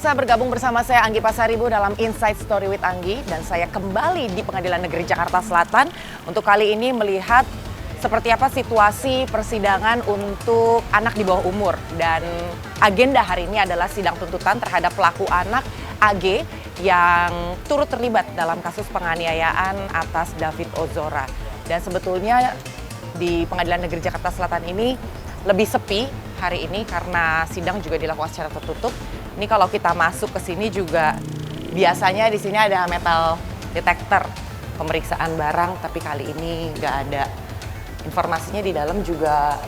Pemirsa, bergabung bersama saya Anggi Pasaribu dalam Inside Story with Anggi, dan saya kembali di Pengadilan Negeri Jakarta Selatan untuk kali ini melihat seperti apa situasi persidangan untuk anak di bawah umur. Dan agenda hari ini adalah sidang tuntutan terhadap pelaku anak AG yang turut terlibat dalam kasus penganiayaan atas David Ozora. Dan sebetulnya di Pengadilan Negeri Jakarta Selatan ini lebih sepi hari ini karena sidang juga dilakukan secara tertutup. Ini kalau kita masuk ke sini juga biasanya di sini ada metal detector pemeriksaan barang, tapi kali ini nggak ada. Informasinya di dalam juga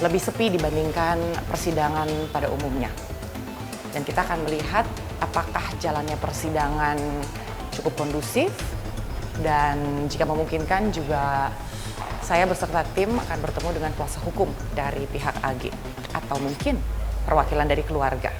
lebih sepi dibandingkan persidangan pada umumnya. Dan kita akan melihat apakah jalannya persidangan cukup kondusif, dan jika memungkinkan juga saya beserta tim akan bertemu dengan kuasa hukum dari pihak AG atau mungkin perwakilan dari keluarga.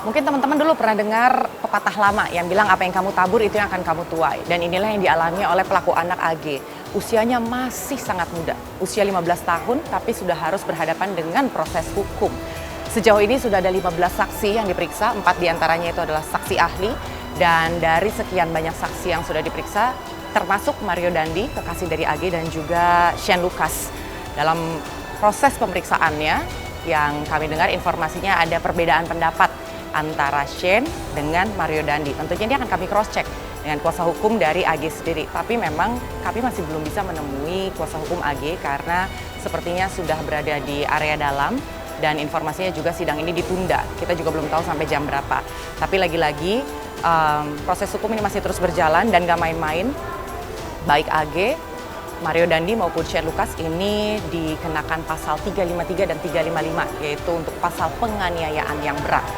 Mungkin teman-teman dulu pernah dengar pepatah lama yang bilang apa yang kamu tabur itu yang akan kamu tuai. Dan inilah yang dialami oleh pelaku anak AG. Usianya masih sangat muda, usia 15 tahun, tapi sudah harus berhadapan dengan proses hukum. Sejauh ini sudah ada 15 saksi yang diperiksa, 4 diantaranya itu adalah saksi ahli. Dan dari sekian banyak saksi yang sudah diperiksa, termasuk Mario Dandi, kekasih dari AG, dan juga Shane Lucas. Dalam proses pemeriksaannya, yang kami dengar informasinya ada perbedaan pendapat antara Shane dengan Mario Dandi. Tentunya ini akan kami cross check dengan kuasa hukum dari AG sendiri. Tapi memang kami masih belum bisa menemui kuasa hukum AG karena sepertinya sudah berada di area dalam, dan informasinya juga sidang ini ditunda. Kita juga belum tahu sampai jam berapa. Tapi lagi-lagi proses hukum ini masih terus berjalan dan gak main-main. Baik AG, Mario Dandi maupun Shane Lucas ini dikenakan pasal 353 dan 355, yaitu untuk pasal penganiayaan yang berat.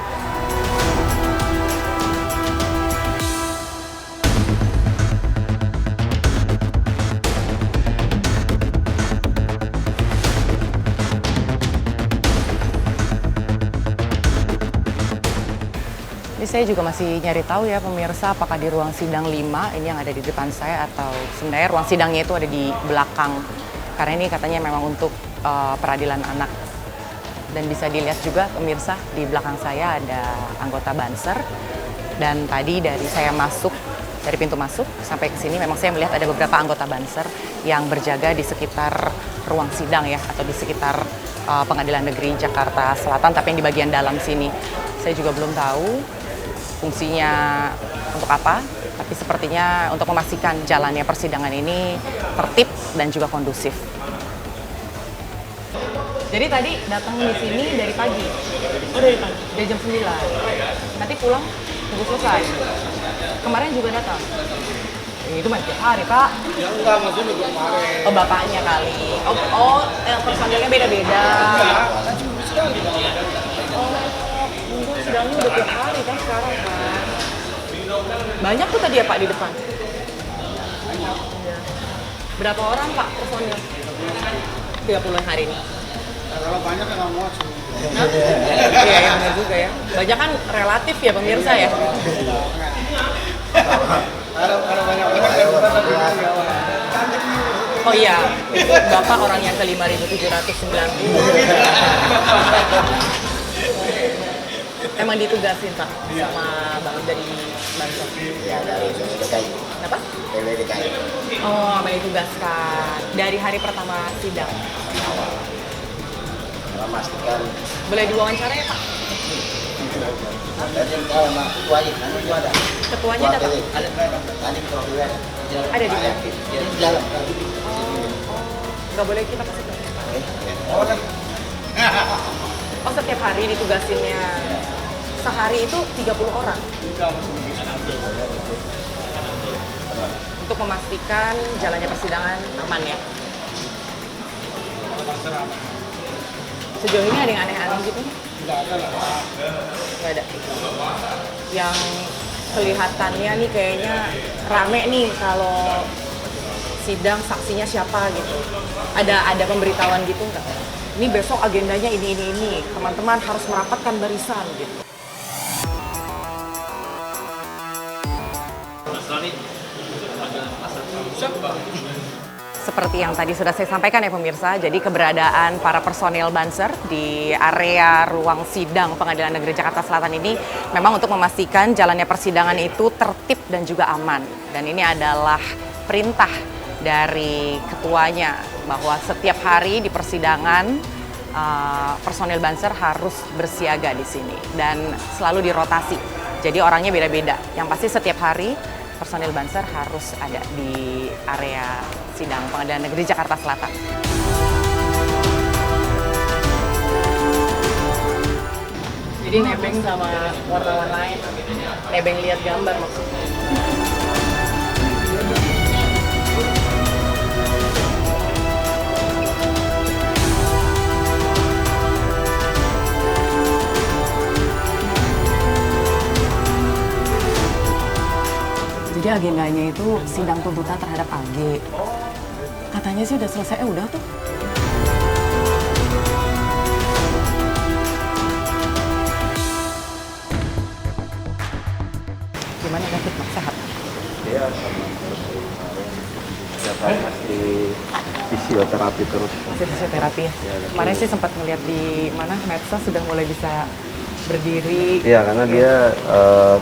Saya juga masih nyari tahu ya pemirsa, apakah di ruang sidang 5 ini yang ada di depan saya, atau sebenarnya ruang sidangnya itu ada di belakang. Karena ini katanya memang untuk peradilan anak. Dan bisa dilihat juga pemirsa, di belakang saya ada anggota Banser. Dan tadi dari saya masuk, dari pintu masuk sampai ke sini memang saya melihat ada beberapa anggota Banser yang berjaga di sekitar ruang sidang ya, atau di sekitar Pengadilan Negeri Jakarta Selatan, tapi yang di bagian dalam sini. Saya juga belum tahu fungsinya untuk apa, tapi sepertinya untuk memastikan jalannya persidangan ini tertib dan juga kondusif. Jadi tadi datang di sini dari pagi? Oh, dari pagi? Dari jam 9? Nanti pulang tunggu selesai? Kemarin juga datang? Itu masih tiap hari, Pak? Ya enggak, maksudnya minggu kemarin. Oh, bapaknya kali. Personilnya beda-beda. Sidangnya udah tiap hari kan sekarang kan. Banyak tuh tadi ya Pak di depan. Berapa orang Pak personil? 30 hari ini. Kalau banyak kan nggak muat sih. Iya ya, benar juga ya. Banyak kan relatif ya pemirsa ya. Kalau banyak Oh iya, itu Bapak orang yang ke 5.790. Emang ditugasin Pak sama Bang dari Banser? Ya, dari DKI. Kenapa? Dari DKI. Oh, emang ditugaskan. Dari hari pertama sidang? Awal. Memastikan. Boleh diwawancara ya Pak? Nanti kalau sama ketuanya, nanti itu ada. Ketuanya datang? Ada. Tadi ketua PWN. Ada di mana? Di dalam. Nggak boleh kita kasih tahu. Oh, setiap hari ditugasinnya. Sehari itu 30 orang. Untuk memastikan jalannya persidangan aman ya. Sejauh ini ada yang aneh-aneh gitu? Nggak ada lah. Nggak ada. Yang kelihatannya nih kayaknya rame nih kalau sidang saksinya siapa gitu. Ada pemberitahuan gitu nggak? Ini besok agendanya ini. Teman-teman harus merapatkan barisan gitu. Seperti yang tadi sudah saya sampaikan ya pemirsa, jadi keberadaan para personil Banser di area ruang sidang Pengadilan Negeri Jakarta Selatan ini memang untuk memastikan jalannya persidangan itu tertib dan juga aman. Dan ini adalah perintah dari ketuanya bahwa setiap hari di persidangan personil Banser harus bersiaga di sini dan selalu dirotasi. Jadi orangnya beda-beda. Yang pasti setiap hari personil Banser harus ada di area sidang Pengadilan Negeri Jakarta Selatan. Jadi nebeng sama wartawan lain, nebeng lihat gambar maksudnya. Jadi agendanya itu sidang tuntutan terhadap AG. Katanya sih udah selesai, udah tuh. Gimana David, Mak? Sehat? Iya, sama setiap hari masih fisioterapi terus. Masih fisioterapi ya? Kemarin sih sempat ngeliat di mana medsos sudah mulai bisa berdiri. Iya, karena dia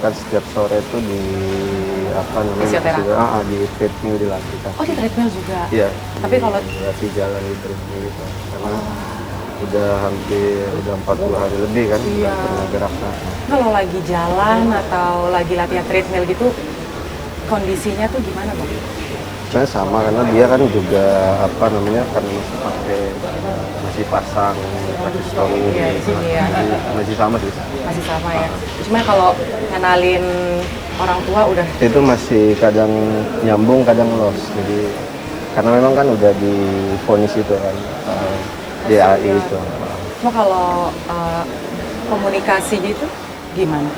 kan setiap sore itu di apa namanya? Fisioterapi? Di treadmill dilatihkan. Oh, di treadmill juga? Iya. Tapi kalau dilatih jalan di treadmill gitu. Karena udah hampir 40 hari lebih kan Iya. pernah geraknya. kalau lagi jalan atau lagi latihan treadmill gitu, kondisinya tuh gimana, Bang? Sebenarnya sama karena dia kan juga apa namanya kan masih pasang kaki stoni Iya, di sini ya. masih sama sih. Masih sama ya? Cuma kalau kenalin orang tua udah Itu masih kadang nyambung kadang los, jadi karena memang kan udah divonis itu kan DAI itu. cuma kalau komunikasi gitu gimana?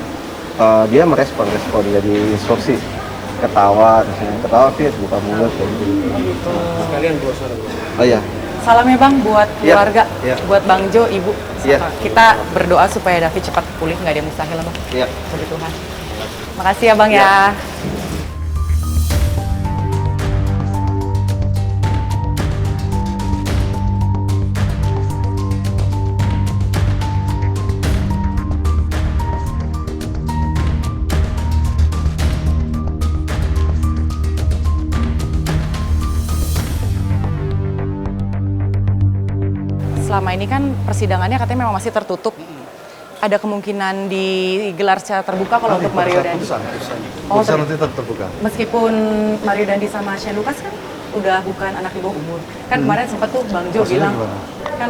Dia merespon jadi instruksi ketawa, misalnya ketawa Fit buka mulut kayak gitu. Sekalian brosur. Oh iya. Salam ya Bang buat Iya, keluarga, iya. buat Bang Jo, Ibu. Iya. Kita berdoa supaya David cepat pulih, nggak ada yang mustahil Bang. Iya. Puji Tuhan. Makasih ya Bang ya. Selama ini kan persidangannya katanya memang masih tertutup. Ada kemungkinan digelar secara terbuka kalau untuk Mario Dandi. Oh, Putusan nanti tetap terbuka. Meskipun Mario Dandi sama Shane Lucas kan udah bukan anak di bawah umur. Kan kemarin sempat tuh Bang Jo Maksudnya bilang gimana? kan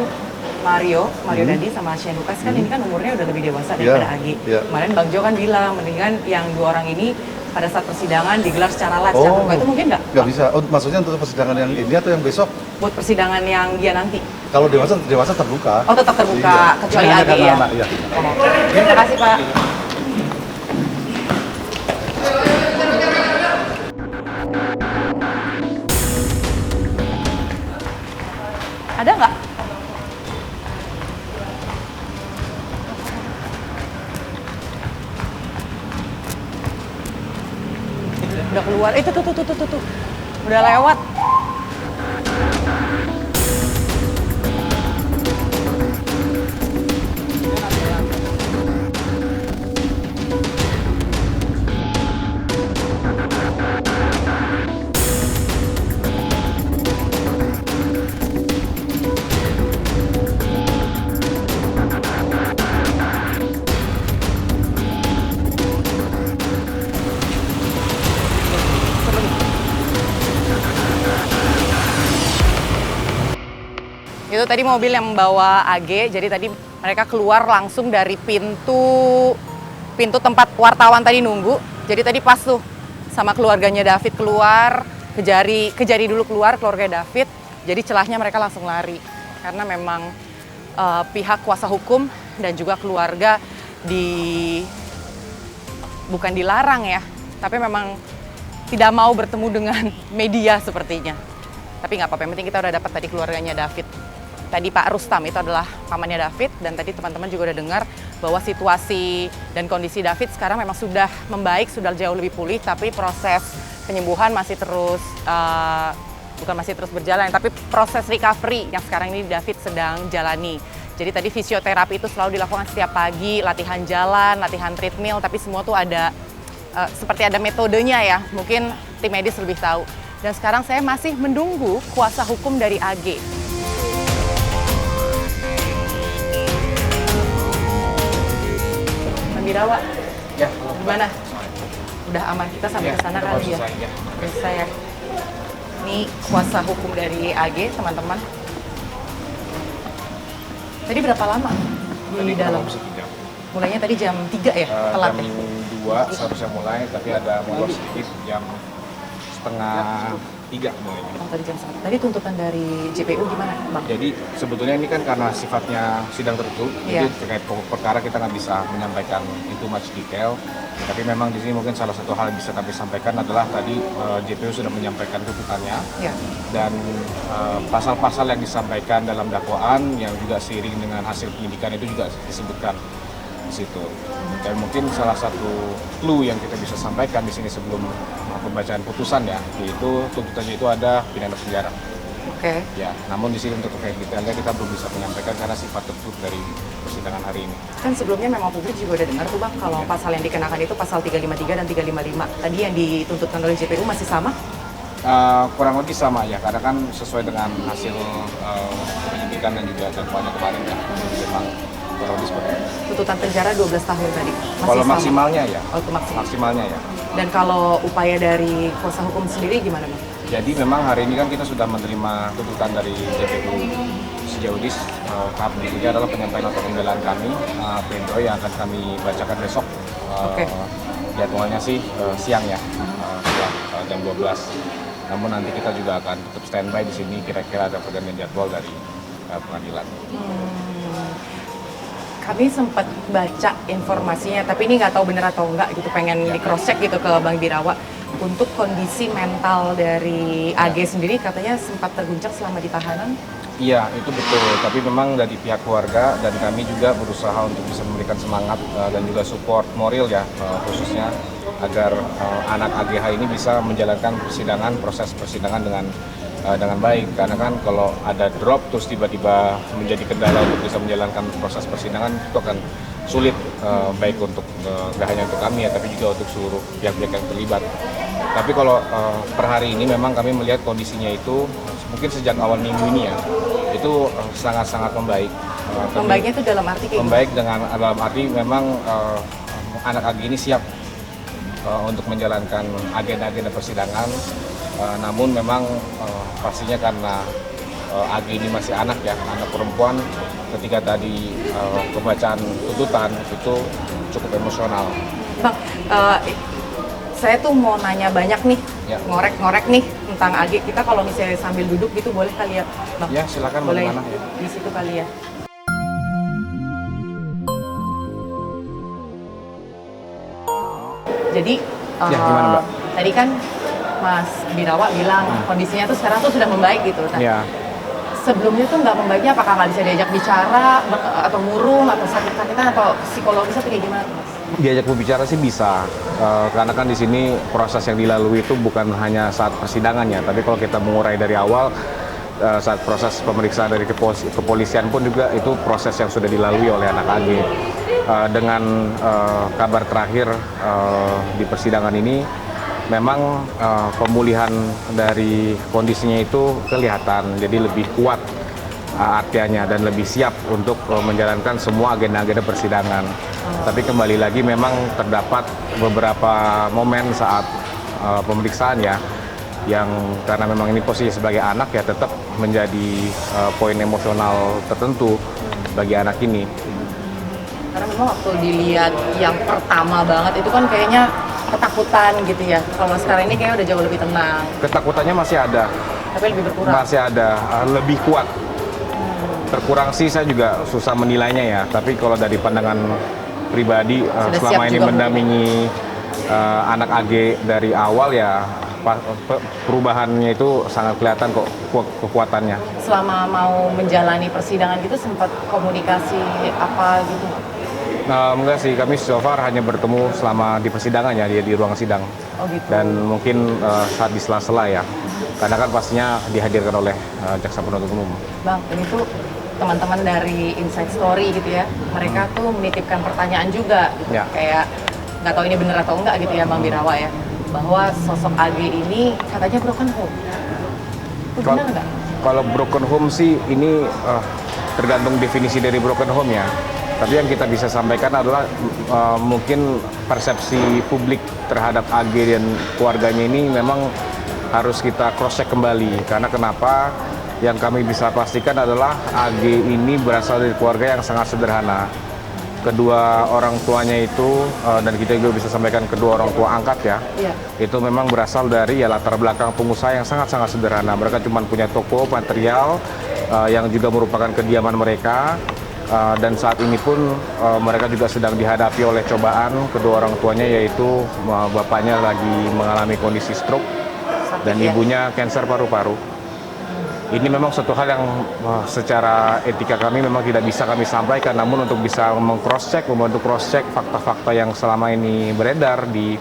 Mario Dandi sama Shane Lucas kan ini kan umurnya udah lebih dewasa daripada Agi. iya. Kemarin Bang Jo kan bilang mendingan yang dua orang ini pada saat persidangan digelar secara live secara terbuka. Itu mungkin nggak? Nggak bisa. Oh, maksudnya untuk persidangan yang ini atau yang besok? Buat persidangan yang dia nanti. Kalau dewasa terbuka. Oh tetap terbuka, Iya. kecuali Hanya Agi karena ya? anak, iya. Oh. Terima kasih Pak. Ada nggak? Udah keluar. Tuh. Udah lewat. Itu tadi mobil yang membawa AG, jadi tadi mereka keluar langsung dari pintu tempat wartawan tadi nunggu. Jadi tadi pas tuh sama keluarganya David keluar, kejari dulu keluar keluarga David. Jadi celahnya mereka langsung lari karena memang pihak kuasa hukum dan juga keluarga bukan dilarang ya, tapi memang tidak mau bertemu dengan media sepertinya. Tapi nggak apa-apa, yang penting kita udah dapat tadi keluarganya David. Tadi Pak Rustam itu adalah pamannya David, dan tadi teman-teman juga udah dengar bahwa situasi dan kondisi David sekarang memang sudah membaik, sudah jauh lebih pulih, tapi proses penyembuhan masih terus, bukan masih terus berjalan, tapi proses recovery yang sekarang ini David sedang jalani. Jadi tadi fisioterapi itu selalu dilakukan setiap pagi, latihan jalan, latihan treadmill, tapi semua tuh ada seperti ada metodenya ya, mungkin tim medis lebih tahu. Dan sekarang saya masih menunggu kuasa hukum dari AG. Birawa, Ya, gimana? Udah aman, kita sampai ke sana kali ya? Ya. Selesai ya. Ini kuasa hukum dari AG, teman-teman. Tadi berapa lama di dalam? Mulainya tadi jam 3 ya, telat Jam ya? 2 seharusnya mulai, tapi ada molor sedikit jam setengah 3 mulainya. Oh, tadi jam 1. Tadi tuntutan dari JPU gimana, Bang? Jadi sebetulnya ini kan karena sifatnya sidang tertutup, Iya. jadi terkait pokok perkara kita nggak bisa menyampaikan itu much detail. Tapi memang di sini mungkin salah satu hal yang bisa kami sampaikan adalah tadi JPU sudah menyampaikan tuntutannya, Ya. dan pasal-pasal yang disampaikan dalam dakwaan yang juga seiring dengan hasil penyidikan itu juga disebutkan di situ. Dan mungkin salah satu clue yang kita bisa sampaikan di sini sebelum pembacaan putusan ya, yaitu tuntutannya itu ada pidana penjara. Oke. Ya, namun di sini untuk terkait detailnya kita belum bisa menyampaikan karena sifat tertutup dari persidangan hari ini. Kan sebelumnya memang publik juga udah dengar tuh, Bang, kalau pasal yang dikenakan itu pasal 353 dan 355. Tadi yang dituntutkan oleh JPU masih sama? Kurang lebih sama ya, karena kan sesuai dengan hasil penyidikan dan juga dakwaannya kemarin ya, memang kurang lebih seperti itu. Tuntutan penjara 12 tahun tadi. Masih Kalau sama? maksimalnya ya, Oh, itu maksimal. maksimalnya ya. Dan kalau upaya dari kuasa hukum sendiri gimana, Bang? Jadi memang hari ini kan kita sudah menerima tuntutan dari JPU sejauh ini. Tahap berikutnya adalah penyampaian nota pembelaan kami, pledoi yang akan kami bacakan besok. Oke. Jadwalnya sih siang ya, setelah jam 12. Namun nanti kita juga akan tetap standby di sini kira-kira ada pergantian jadwal dari pengadilan. Kami sempat baca informasinya, tapi ini nggak tahu benar atau enggak gitu, pengen di cross check gitu ke Bang Birawa. Untuk kondisi mental dari AG sendiri katanya sempat terguncang selama di tahanan. Iya, itu betul. Tapi memang dari pihak keluarga dan kami juga berusaha untuk bisa memberikan semangat dan juga support moral ya, khususnya agar anak AGH ini bisa menjalankan proses persidangan dengan baik. Karena kan kalau ada drop terus tiba-tiba menjadi kendala untuk bisa menjalankan proses persidangan, itu akan sulit, baik untuk nggak hanya untuk kami ya, tapi juga untuk seluruh pihak-pihak yang terlibat. Tapi kalau per hari ini memang kami melihat kondisinya itu mungkin sejak awal minggu ini ya, itu sangat-sangat membaik. Membaiknya itu dalam arti kayak Membaik dalam arti memang anak AG ini siap untuk menjalankan agenda-agenda persidangan. Namun memang pastinya karena AG ini masih anak ya, anak perempuan, ketika tadi pembacaan tuntutan itu cukup emosional. Bang, saya tuh mau nanya banyak nih, Ya. ngorek-ngorek nih tentang AG. Kita kalau misalnya sambil duduk gitu boleh kali ya, Bang? Ya, silakan mau Boleh di mana ya. di situ kali ya. Jadi, Ya, gimana, Mbak? tadi kan Mas Birawa bilang kondisinya tuh sekarang tuh sudah membaik gitu. Nah, Ya. sebelumnya tuh nggak membaiknya, apakah nggak bisa diajak bicara, atau murung, atau sakit-sakitan, atau psikologis atau kayak gimana tuh, Mas? Diajak berbicara sih bisa, karena kan di sini proses yang dilalui itu bukan hanya saat persidangannya, tapi kalau kita mengurai dari awal, saat proses pemeriksaan dari kepolisian pun juga itu proses yang sudah dilalui oleh anak AG. Dengan kabar terakhir di persidangan ini, memang pemulihan dari kondisinya itu kelihatan, jadi lebih kuat artianya dan lebih siap untuk menjalankan semua agenda-agenda persidangan. Tapi kembali lagi memang terdapat beberapa momen saat pemeriksaan ya, yang karena memang ini posisi sebagai anak ya tetap menjadi poin emosional tertentu bagi anak ini. Karena memang waktu dilihat yang pertama banget itu kan kayaknya ketakutan gitu ya. Kalau sekarang ini kayaknya udah jauh lebih tenang, Ketakutannya masih ada, tapi lebih berkurang. masih ada, lebih kuat. Terkurang sih saya juga susah menilainya ya, tapi kalau dari pandangan pribadi Sudah selama siap ini juga mendampingi anak AG dari awal ya perubahannya itu sangat kelihatan kok kekuatannya. Selama mau menjalani persidangan gitu sempat komunikasi apa gitu nggak? Enggak sih, kami so far hanya bertemu selama di persidangan ya, dia di ruang sidang. Oh gitu. Dan mungkin saat di sela-sela ya, karena kan pastinya dihadirkan oleh jaksa penuntut umum. Bang, ini tuh teman-teman dari Inside Story gitu ya, mereka tuh menitipkan pertanyaan juga gitu. Ya. Kayak nggak tahu ini bener atau enggak gitu ya Bang Birawa ya, bahwa sosok AG ini katanya broken home. Itu benar nggak? Kalau broken home sih ini tergantung definisi dari broken home ya. Tapi yang kita bisa sampaikan adalah mungkin persepsi publik terhadap AG dan keluarganya ini memang harus kita cross check kembali. Karena kenapa? Yang kami bisa pastikan adalah AG ini berasal dari keluarga yang sangat sederhana. Kedua orang tuanya itu, dan kita juga bisa sampaikan kedua orang tua angkat ya, itu memang berasal dari ya latar belakang pengusaha yang sangat-sangat sederhana. Mereka cuma punya toko material yang juga merupakan kediaman mereka. Dan saat ini pun mereka juga sedang dihadapi oleh cobaan kedua orang tuanya, yaitu bapaknya lagi mengalami kondisi stroke dan ibunya kanker paru-paru. Ini memang suatu hal yang secara etika kami memang tidak bisa kami sampaikan, namun untuk bisa membantu cross check fakta-fakta yang selama ini beredar di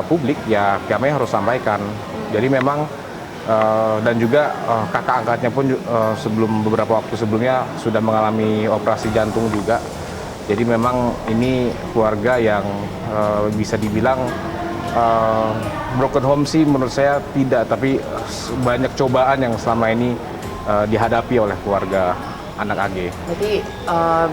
publik ya kami harus sampaikan. Jadi memang dan juga kakak angkatnya pun sebelum beberapa waktu sebelumnya sudah mengalami operasi jantung juga. Jadi memang ini keluarga yang bisa dibilang broken home sih menurut saya tidak, tapi banyak cobaan yang selama ini dihadapi oleh keluarga anak AG. Jadi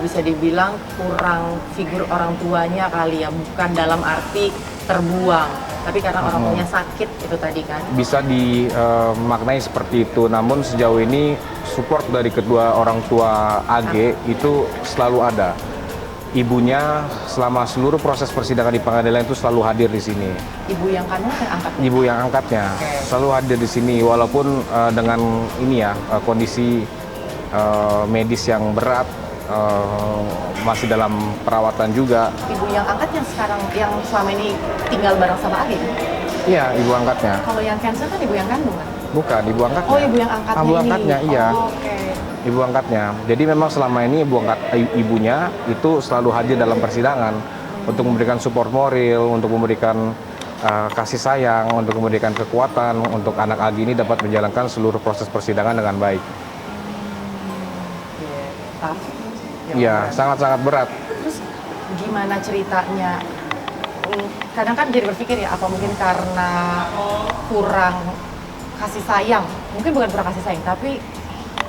bisa dibilang kurang figur orang tuanya kali ya, bukan dalam arti terbuang, tapi karena orang tuanya sakit itu tadi kan? Bisa dimaknai seperti itu, namun sejauh ini support dari kedua orang tua AG itu selalu ada. Ibunya selama seluruh proses persidangan di pengadilan itu selalu hadir di sini. Ibu yang kandung atau angkatnya? Ibu yang angkatnya selalu hadir di sini, walaupun dengan ini ya kondisi medis yang berat, masih dalam perawatan juga. Ibu yang angkat yang sekarang yang selama ini tinggal bareng sama AG kan? Iya, ibu angkatnya. Kalau yang cancer kan ibu yang kandung kan? Bukan, ibu angkatnya. Oh, ibu yang angkatnya ibu angkatnya, ini. iya. Oh, oke. Ibu angkatnya. Jadi memang selama ini ibunya itu selalu hadir dalam persidangan untuk memberikan support moral, untuk memberikan kasih sayang, untuk memberikan kekuatan untuk anak AG ini dapat menjalankan seluruh proses persidangan dengan baik. Iya, sangat-sangat berat. Terus gimana ceritanya? Kadang kan jadi berpikir ya, apa mungkin karena kurang kasih sayang? Mungkin bukan kurang kasih sayang, tapi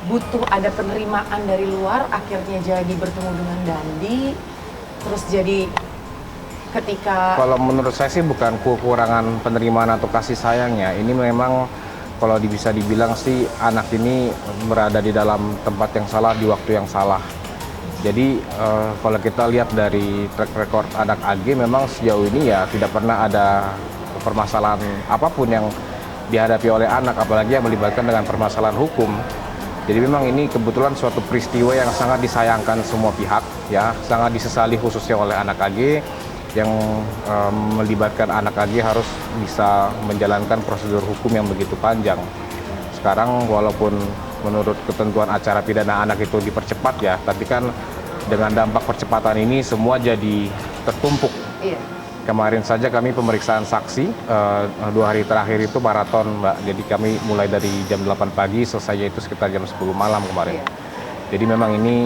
butuh ada penerimaan dari luar, akhirnya jadi bertemu dengan Dandi, terus jadi ketika... Kalau menurut saya sih bukan kekurangan penerimaan atau kasih sayangnya, ini memang kalau bisa dibilang sih anak ini berada di dalam tempat yang salah di waktu yang salah. Jadi kalau kita lihat dari track record anak AG memang sejauh ini ya tidak pernah ada permasalahan apapun yang dihadapi oleh anak, apalagi yang melibatkan dengan permasalahan hukum. Jadi memang ini kebetulan suatu peristiwa yang sangat disayangkan semua pihak, ya, sangat disesali khususnya oleh anak AG yang melibatkan anak AG harus bisa menjalankan prosedur hukum yang begitu panjang. Sekarang walaupun menurut ketentuan acara pidana anak itu dipercepat ya, tapi kan dengan dampak percepatan ini semua jadi tertumpuk. Iya. Kemarin saja kami pemeriksaan saksi, 2 hari terakhir itu maraton, Mbak. Jadi kami mulai dari jam 8 pagi, selesai itu sekitar jam 10 malam kemarin. Jadi memang ini,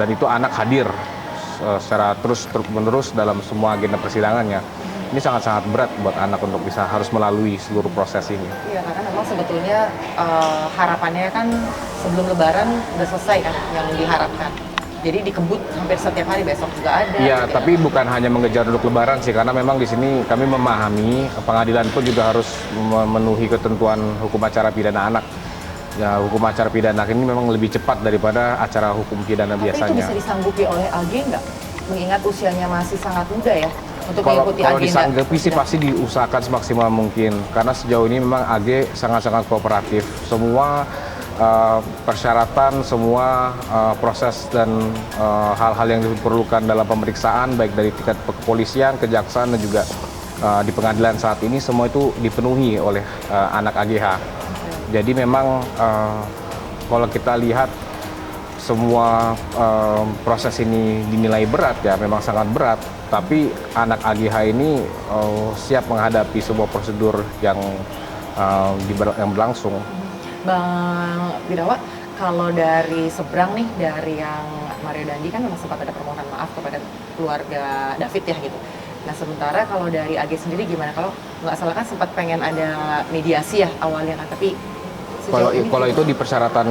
dan itu anak hadir secara terus-menerus dalam semua agenda persidangannya. Ini sangat-sangat berat buat anak untuk bisa harus melalui seluruh proses ini. Iya, karena memang sebetulnya harapannya kan sebelum Lebaran udah selesai kan yang diharapkan. Jadi dikebut hampir setiap hari, besok juga ada. Iya, gitu tapi bukan hanya mengejar untuk Lebaran sih, karena memang di sini kami memahami pengadilan pun juga harus memenuhi ketentuan hukum acara pidana anak. Ya, hukum acara pidana ini memang lebih cepat daripada acara hukum pidana biasanya. Tapi itu bisa disanggupi oleh AG nggak? Mengingat usianya masih sangat muda ya untuk mengikuti kalau agenda. disanggupi sih pasti diusahakan semaksimal mungkin, karena sejauh ini memang AG sangat-sangat kooperatif. Semua persyaratan, semua proses dan hal-hal yang diperlukan dalam pemeriksaan baik dari tingkat kepolisian, kejaksaan dan juga di pengadilan saat ini semua itu dipenuhi oleh anak AGH. Jadi memang kalau kita lihat semua proses ini dinilai berat ya, memang sangat berat. Tapi anak AGH ini siap menghadapi sebuah prosedur yang berlangsung. Bang Birawa, kalau dari seberang nih, dari yang Mario Dandi kan memang sempat ada permohonan maaf kepada keluarga David ya gitu. Nah sementara kalau dari AG sendiri gimana? Kalau nggak salah kan sempat pengen ada mediasi ya awalnya kan, tapi kalau itu di persyaratan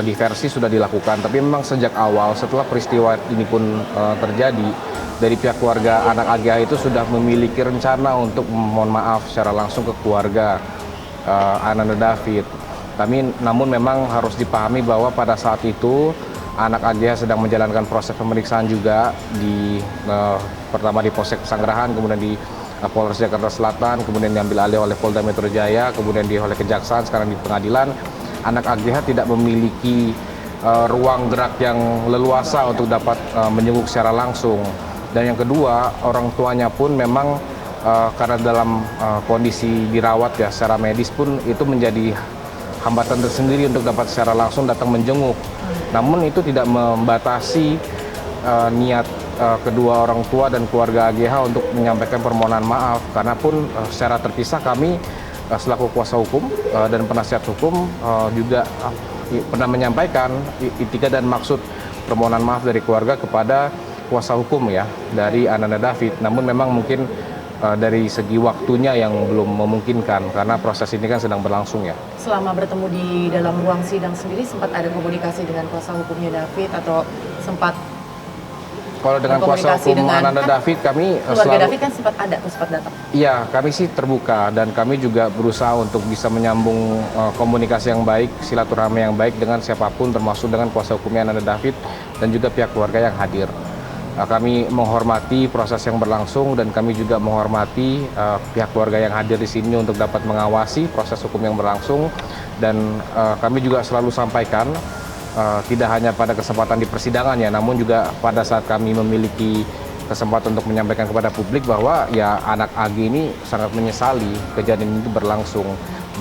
diversi sudah dilakukan, tapi memang sejak awal setelah peristiwa ini pun terjadi, dari pihak keluarga anak AGH itu sudah memiliki rencana untuk memohon maaf secara langsung ke keluarga Ananda David. Namun memang harus dipahami bahwa pada saat itu anak AGH sedang menjalankan proses pemeriksaan juga pertama di Polsek Pesanggerahan, kemudian di Polres Jakarta Selatan, kemudian diambil alih oleh Polda Metro Jaya, kemudian oleh Kejaksaan, sekarang di pengadilan. Anak AGH tidak memiliki ruang gerak yang leluasa untuk dapat menjenguk secara langsung. Dan yang kedua, orang tuanya pun memang karena dalam kondisi dirawat ya secara medis pun itu menjadi hambatan tersendiri untuk dapat secara langsung datang menjenguk. Namun itu tidak membatasi niat kedua orang tua dan keluarga AGH untuk menyampaikan permohonan maaf, karena pun secara terpisah kami selaku kuasa hukum dan penasihat hukum juga pernah menyampaikan etika dan maksud permohonan maaf dari keluarga kepada kuasa hukum ya dari Ananda David. Namun memang mungkin dari segi waktunya yang belum memungkinkan karena proses ini kan sedang berlangsung ya. selama bertemu di dalam ruang sidang sendiri sempat ada komunikasi dengan kuasa hukumnya David atau sempat Kalau dengan kuasa hukum Ananda David kami keluarga David kan sempat datang. Iya, kami sih terbuka dan kami juga berusaha untuk bisa menyambung komunikasi yang baik, silaturahmi yang baik dengan siapapun termasuk dengan kuasa hukumnya Ananda David dan juga pihak keluarga yang hadir. Kami menghormati proses yang berlangsung dan kami juga menghormati pihak keluarga yang hadir di sini untuk dapat mengawasi proses hukum yang berlangsung dan kami juga selalu sampaikan tidak hanya pada kesempatan di persidangan ya, namun juga pada saat kami memiliki kesempatan untuk menyampaikan kepada publik bahwa ya anak AG ini sangat menyesali kejadian itu berlangsung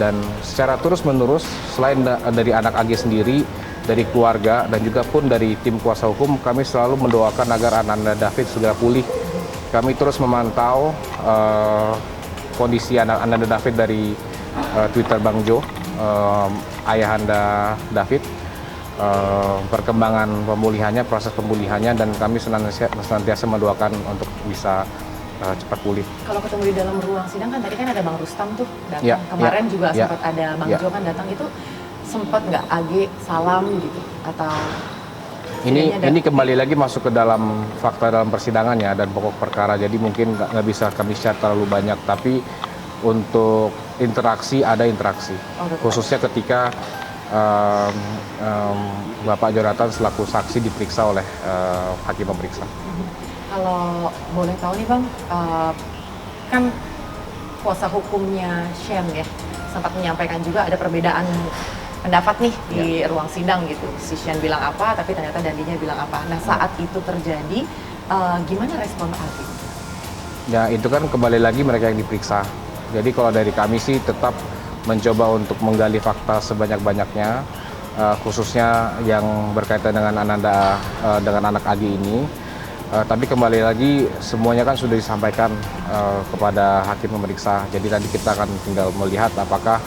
dan secara terus-menerus selain dari anak AG sendiri, dari keluarga dan juga pun dari tim kuasa hukum kami selalu mendoakan agar Ananda David segera pulih. Kami terus memantau kondisi Ananda David dari Twitter Bang Jo, ayahanda David, perkembangan pemulihannya, proses pemulihannya dan kami senantiasa mendoakan untuk bisa cepat pulih. Kalau ketemu di dalam ruang sidang kan tadi kan ada Bang Rustam tuh datang. Ya, Kemarin juga ya, sempat ada Bang ya. Jo kan datang, itu sempat nggak AG salam gitu atau ini kembali lagi masuk ke dalam fakta dalam persidangannya dan pokok perkara, jadi mungkin nggak bisa kami share terlalu banyak, tapi untuk interaksi ada interaksi, khususnya ketika Bapak Jonathan selaku saksi diperiksa oleh hakim pemeriksa. Kalau boleh tahu nih Bang, kan kuasa hukumnya Shane ya sempat menyampaikan juga ada perbedaan pendapat nih di ruang sidang gitu. Si Shane bilang apa, tapi ternyata Dandinya bilang apa. Nah saat itu terjadi, gimana respon hakim? Ya itu kan kembali lagi mereka yang diperiksa. Jadi kalau dari kami sih tetap mencoba untuk menggali fakta sebanyak-banyaknya, khususnya yang berkaitan dengan Ananda, dengan anak AG ini. Tapi kembali lagi semuanya kan sudah disampaikan kepada hakim pemeriksa. Jadi nanti kita akan tinggal melihat apakah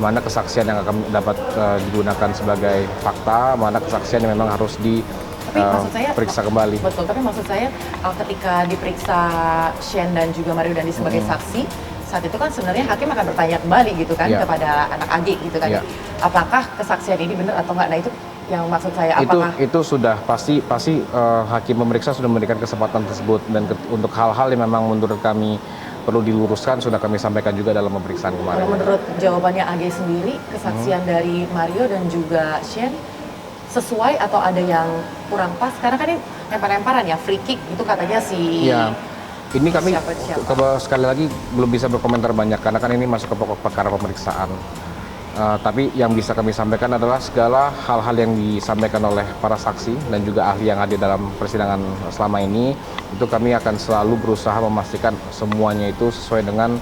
mana kesaksian yang akan dapat digunakan sebagai fakta, mana kesaksian yang memang harus diperiksa kembali. Betul, tapi maksud saya ketika diperiksa Shane dan juga Mario Dandi sebagai saksi, saat itu kan sebenarnya hakim akan bertanya kembali gitu kan kepada anak AG gitu kan. Apakah kesaksian ini benar atau enggak? Nah itu yang maksud saya, apakah itu sudah pasti hakim pemeriksa sudah memberikan kesempatan tersebut dan untuk hal-hal yang memang menurut kami perlu diluruskan sudah kami sampaikan juga dalam pemeriksaan kemarin. Kalau menurut jawabannya AG sendiri, kesaksian dari Mario dan juga Shane sesuai atau ada yang kurang pas? Karena kan ini lempar-lemparan ya, free kick itu katanya si ini kami siapa? sekali lagi belum bisa berkomentar banyak karena kan ini masuk ke pokok perkara pemeriksaan. Tapi yang bisa kami sampaikan adalah segala hal-hal yang disampaikan oleh para saksi dan juga ahli yang hadir dalam persidangan selama ini, itu kami akan selalu berusaha memastikan semuanya itu sesuai dengan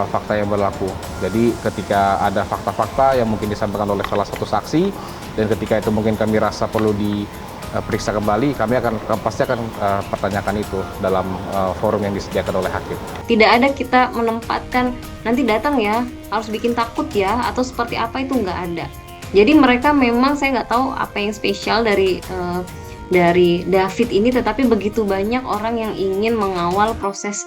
fakta yang berlaku. Jadi ketika ada fakta-fakta yang mungkin disampaikan oleh salah satu saksi dan ketika itu mungkin kami rasa perlu diperiksa kembali, kami pasti akan pertanyakan itu dalam forum yang disediakan oleh hakim. Tidak ada kita menempatkan nanti datang ya harus bikin takut ya atau seperti apa, itu nggak ada. Jadi mereka memang, saya nggak tahu apa yang spesial dari David ini, tetapi begitu banyak orang yang ingin mengawal proses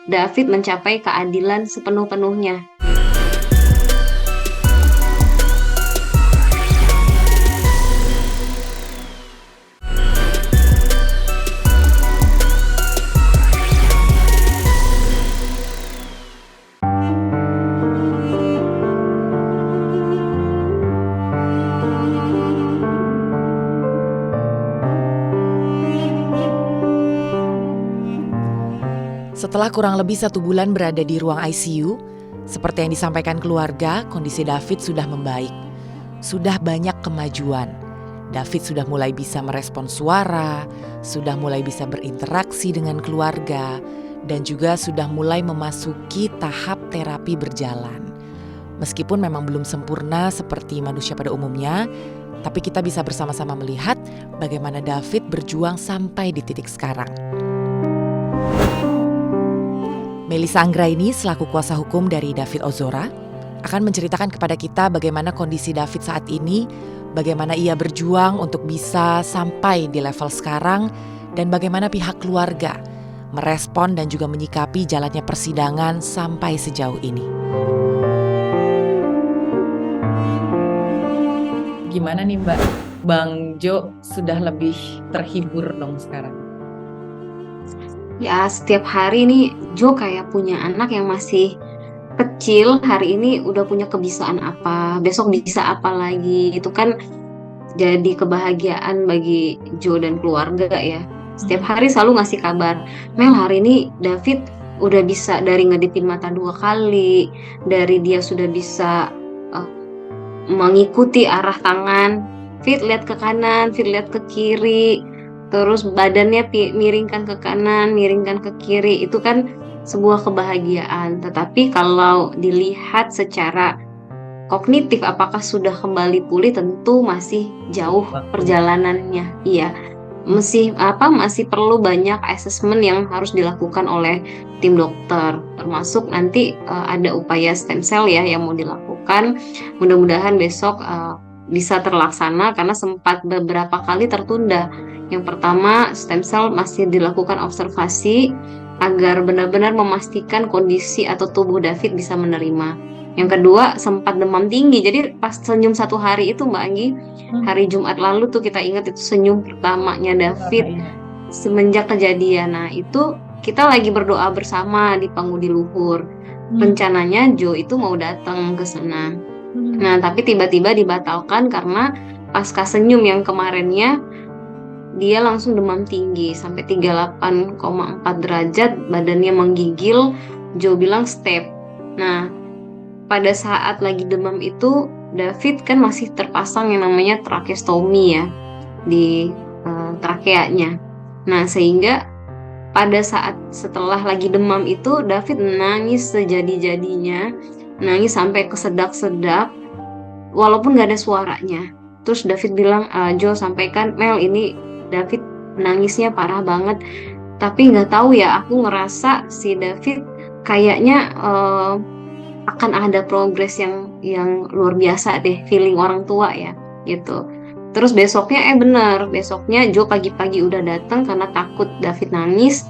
David mencapai keadilan sepenuh-penuhnya. Setelah kurang lebih 1 bulan berada di ruang ICU, seperti yang disampaikan keluarga, kondisi David sudah membaik. Sudah banyak kemajuan. David sudah mulai bisa merespon suara, sudah mulai bisa berinteraksi dengan keluarga, dan juga sudah mulai memasuki tahap terapi berjalan. Meskipun memang belum sempurna seperti manusia pada umumnya, tapi kita bisa bersama-sama melihat bagaimana David berjuang sampai di titik sekarang. Melissa Anggraini selaku kuasa hukum dari David Ozora akan menceritakan kepada kita bagaimana kondisi David saat ini, bagaimana ia berjuang untuk bisa sampai di level sekarang, dan bagaimana pihak keluarga merespon dan juga menyikapi jalannya persidangan sampai sejauh ini. Gimana nih Mbak? Bang Jo sudah lebih terhibur dong sekarang? Ya, setiap hari nih Jo kayak punya anak yang masih kecil. Hari ini udah punya kebiasaan apa, besok bisa apa lagi. Itu kan jadi kebahagiaan bagi Jo dan keluarga ya. Setiap hari selalu ngasih kabar, Mel hari ini David udah bisa dari ngedipin mata 2 kali, dari dia sudah bisa mengikuti arah tangan, Fit lihat ke kanan, Fit lihat ke kiri, terus badannya miringkan ke kanan, miringkan ke kiri. Itu kan sebuah kebahagiaan. Tetapi kalau dilihat secara kognitif apakah sudah kembali pulih, tentu masih jauh perjalanannya. Iya. Masih perlu banyak asesmen yang harus dilakukan oleh tim dokter. Termasuk nanti ada upaya stem cell ya yang mau dilakukan. Mudah-mudahan besok bisa terlaksana karena sempat beberapa kali tertunda. Yang pertama, stem cell masih dilakukan observasi agar benar-benar memastikan kondisi atau tubuh David bisa menerima. Yang kedua, sempat demam tinggi. Jadi pas senyum 1 hari itu Mbak Anggi, hari Jumat lalu tuh kita ingat itu senyum pertamanya David semenjak kejadian. Nah itu kita lagi berdoa bersama di Pangudi Luhur. Rencananya Jo itu mau datang ke sana. Nah tapi tiba-tiba dibatalkan karena pasca senyum yang kemarinnya dia langsung demam tinggi sampai 38,4 derajat, badannya menggigil. Jo bilang step. Nah, pada saat lagi demam itu David kan masih terpasang yang namanya tracheostomy ya di trakeanya. Nah, sehingga pada saat setelah lagi demam itu David nangis sejadi-jadinya, nangis sampai kesedak-sedak walaupun gak ada suaranya. Terus David bilang, Jo sampaikan, Mel ini David nangisnya parah banget, tapi nggak tahu ya, aku ngerasa si David kayaknya akan ada progres yang luar biasa deh, feeling orang tua ya gitu. Terus besoknya besoknya Jo pagi-pagi udah datang karena takut David nangis.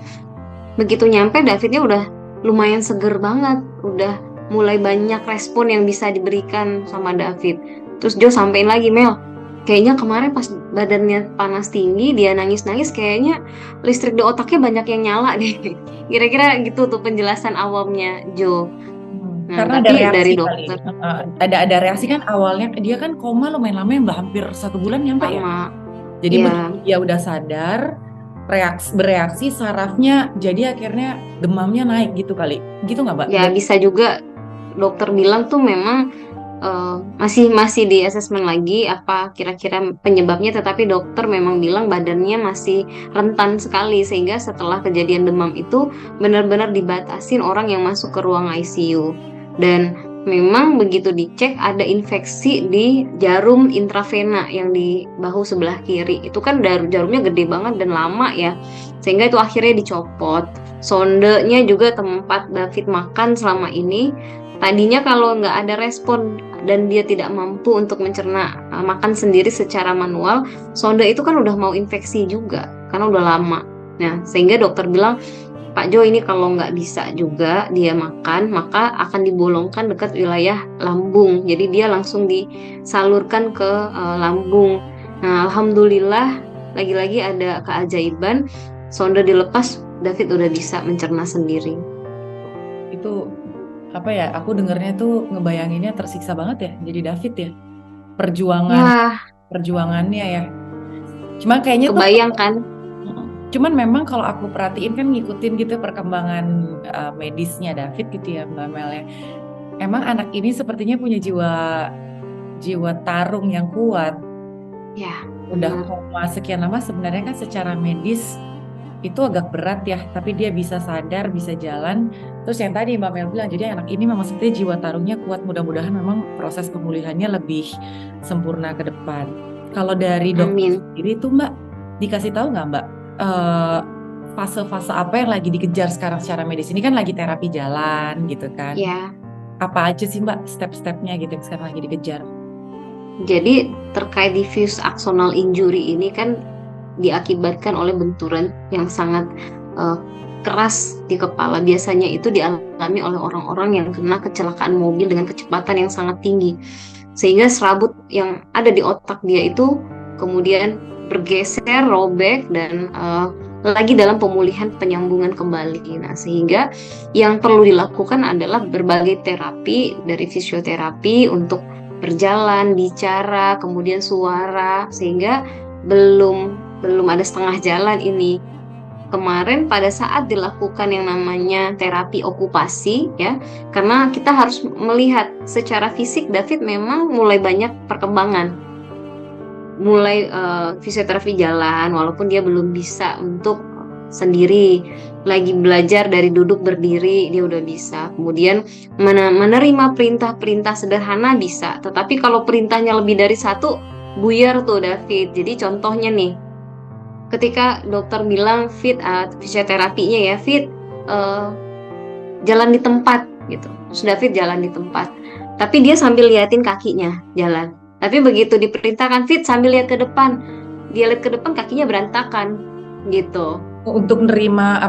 Begitu nyampe Davidnya udah lumayan seger banget, udah mulai banyak respon yang bisa diberikan sama David. Terus Jo sampein lagi, Mel, kayaknya kemarin pas badannya panas tinggi, dia nangis-nangis, kayaknya listrik di otaknya banyak yang nyala deh. Kira-kira gitu tuh penjelasan awamnya Jo. Nah, karena tapi ada reaksi dari kali. dokter Ada reaksi kan awalnya dia kan koma lumayan lama ya Mbak, hampir 1 bulan nyampe ya. Jadi Iya. begitu dia udah sadar, bereaksi sarafnya, jadi akhirnya demamnya naik gitu kali. Gitu nggak Mbak? Ya bisa juga dokter bilang tuh memang masih di asesmen lagi apa kira-kira penyebabnya, tetapi dokter memang bilang badannya masih rentan sekali, sehingga setelah kejadian demam itu benar-benar dibatasin orang yang masuk ke ruang ICU. Dan memang begitu dicek ada infeksi di jarum intravena yang di bahu sebelah kiri. Itu kan jarumnya gede banget dan lama ya, sehingga itu akhirnya dicopot. Sondenya juga tempat David makan selama ini, tadinya kalau nggak ada respon dan dia tidak mampu untuk mencerna makan sendiri secara manual, sonde itu kan udah mau infeksi juga karena udah lama. Nah, sehingga dokter bilang, Pak Jo, ini kalau nggak bisa juga dia makan, maka akan dibolongkan dekat wilayah lambung. Jadi dia langsung disalurkan ke lambung. Nah, alhamdulillah lagi-lagi ada keajaiban, sonde dilepas, David udah bisa mencerna sendiri. Itu apa ya, aku dengernya tuh ngebayanginnya tersiksa banget ya jadi David ya, perjuangannya ya. Cuma kayaknya tuh Kebayang kan? cuman memang kalau aku perhatiin kan ngikutin gitu perkembangan medisnya David gitu ya Mbak Mel ya. Emang anak ini sepertinya punya jiwa tarung yang kuat. Ya, Udah benar. koma sekian lama, sebenarnya kan secara medis itu agak berat ya, tapi dia bisa sadar, bisa jalan. Terus yang tadi Mbak Mel bilang, jadi anak ini memang seperti jiwa tarungnya kuat. Mudah-mudahan memang proses pemulihannya lebih sempurna ke depan. Kalau dari dokter Amin. sendiri tuh Mbak, dikasih tahu nggak Mbak, fase-fase apa yang lagi dikejar sekarang secara medis? Ini kan lagi terapi jalan gitu kan. Ya, Apa aja sih Mbak step-stepnya gitu yang sekarang lagi dikejar? jadi terkait diffuse axonal injury ini kan diakibatkan oleh benturan yang sangat keras di kepala. Biasanya itu dialami oleh orang-orang yang kena kecelakaan mobil dengan kecepatan yang sangat tinggi, sehingga serabut yang ada di otak dia itu kemudian bergeser, robek, dan lagi dalam pemulihan penyambungan kembali. Nah, sehingga yang perlu dilakukan adalah berbagai terapi, dari fisioterapi untuk berjalan, bicara, kemudian suara, sehingga belum ada setengah jalan ini. Kemarin pada saat dilakukan yang namanya terapi okupasi ya, karena kita harus melihat secara fisik David memang mulai banyak perkembangan, mulai fisioterapi jalan walaupun dia belum bisa untuk sendiri, lagi belajar dari duduk berdiri dia udah bisa, kemudian menerima perintah-perintah sederhana bisa, tetapi kalau perintahnya lebih dari satu buyar tuh David. Jadi contohnya nih, ketika dokter bilang Fit, fisioterapinya ya Fit, jalan di tempat gitu, sudah Fit jalan di tempat, tapi dia sambil liatin kakinya jalan. Tapi begitu diperintahkan Fit sambil lihat ke depan, dia lihat ke depan kakinya berantakan gitu. Untuk menerima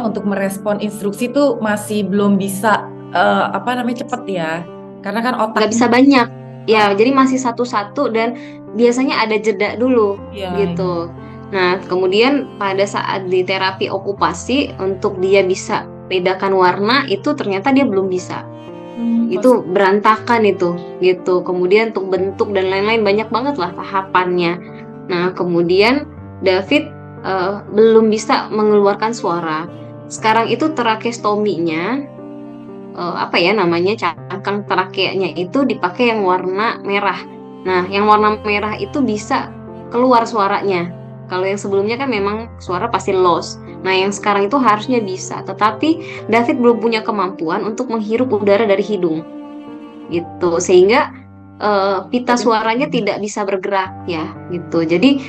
untuk merespon instruksi tuh masih belum bisa cepet ya, karena kan otak Nggak bisa banyak ya, jadi masih satu-satu dan biasanya ada jeda dulu gitu. Nah, kemudian pada saat di terapi okupasi untuk dia bisa bedakan warna itu ternyata dia belum bisa. Itu berantakan itu gitu. Kemudian untuk bentuk dan lain-lain banyak banget lah tahapannya. Nah, kemudian David belum bisa mengeluarkan suara. Sekarang itu trakeostominya cangkang trakeanya itu dipakai yang warna merah. Nah, yang warna merah itu bisa keluar suaranya. Kalau yang sebelumnya kan memang suara pasti loss. Nah, yang sekarang itu harusnya bisa, tetapi David belum punya kemampuan untuk menghirup udara dari hidung. Gitu. Sehingga pita suaranya tidak bisa bergerak ya, gitu. Jadi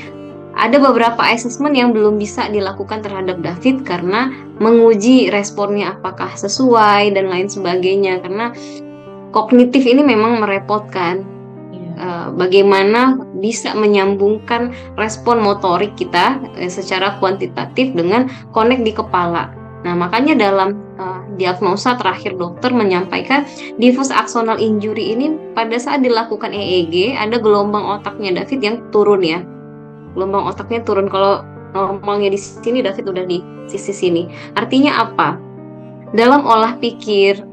ada beberapa assessment yang belum bisa dilakukan terhadap David karena menguji responnya apakah sesuai dan lain sebagainya, karena kognitif ini memang merepotkan. Bagaimana bisa menyambungkan respon motorik kita secara kuantitatif dengan connect di kepala. Nah, makanya dalam diagnosa terakhir dokter menyampaikan diffuse axonal injury ini pada saat dilakukan EEG ada gelombang otaknya David yang turun ya. Gelombang otaknya turun. Kalau normalnya di sini, David udah di sisi sini. Artinya apa? Dalam olah pikir,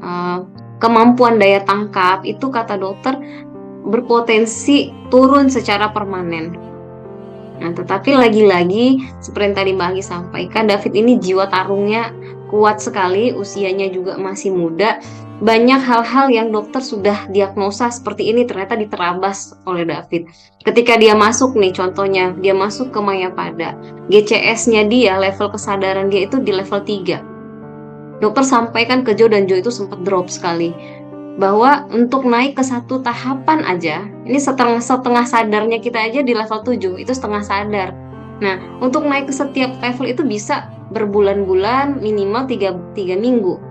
kemampuan daya tangkap itu kata dokter berpotensi turun secara permanen. Nah, tetapi lagi-lagi seperti yang tadi Mbak Agi sampaikan, David ini jiwa tarungnya kuat sekali, usianya juga masih muda. Banyak hal-hal yang dokter sudah diagnosa seperti ini ternyata diterabas oleh David. Ketika dia masuk nih, contohnya dia masuk ke Mayapada, GCS-nya dia, level kesadaran dia itu di level 3. Dokter sampaikan ke Joe dan Joe itu sempat drop sekali. Bahwa untuk naik ke satu tahapan aja, ini setengah sadarnya kita aja di level 7, itu setengah sadar. Nah, untuk naik ke setiap level itu bisa berbulan-bulan, minimal 3 minggu.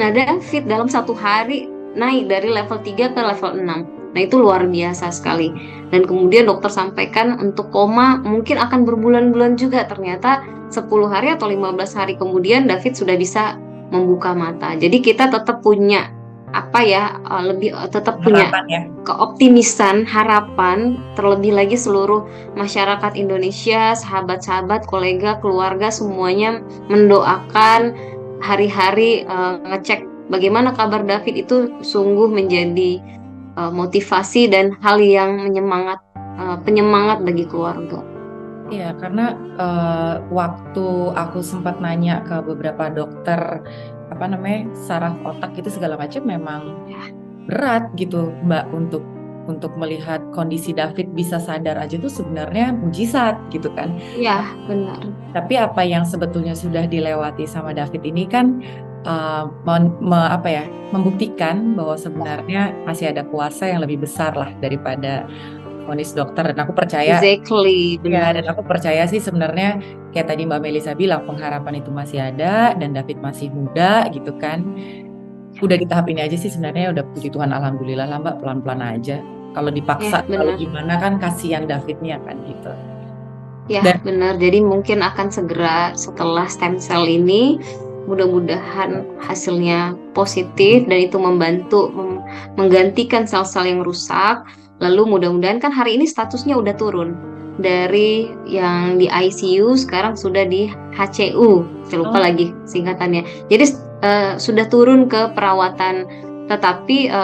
Nah, David dalam satu hari naik dari level 3 ke level 6. Nah, itu luar biasa sekali. Dan kemudian dokter sampaikan untuk koma mungkin akan berbulan-bulan juga. Ternyata 10 hari atau 15 hari kemudian David sudah bisa membuka mata. Jadi kita tetap punya punya Harapan ya. keoptimisan, harapan, terlebih lagi seluruh masyarakat Indonesia, sahabat-sahabat, kolega, keluarga semuanya mendoakan hari-hari ngecek bagaimana kabar David itu sungguh menjadi motivasi dan hal yang penyemangat bagi keluarga. Iya, karena waktu aku sempat nanya ke beberapa dokter saraf otak itu segala macam, memang berat gitu Mbak untuk melihat kondisi David bisa sadar aja tuh sebenarnya mujizat gitu kan. Iya, benar. Tapi apa yang sebetulnya sudah dilewati sama David ini kan membuktikan bahwa sebenarnya masih ada kuasa yang lebih besar lah daripada vonis dokter. Dan aku percaya Exactly, ya, benar. dan aku percaya sih sebenarnya kayak tadi Mbak Melisa bilang, pengharapan itu masih ada dan David masih muda gitu kan. Udah di tahap ini aja sih sebenarnya udah, puji Tuhan, alhamdulillah lah Mbak, pelan-pelan aja. Kalau dipaksa Ya, kalau benar. gimana kan kasihan Davidnya kan gitu. Ya, Dan benar. Jadi mungkin akan segera setelah stem cell ini, mudah-mudahan hasilnya positif dan itu membantu menggantikan sel-sel yang rusak. Lalu mudah-mudahan kan hari ini statusnya udah turun dari yang di ICU sekarang sudah di HCU. Saya lupa lagi singkatannya. Jadi sudah turun ke perawatan, tetapi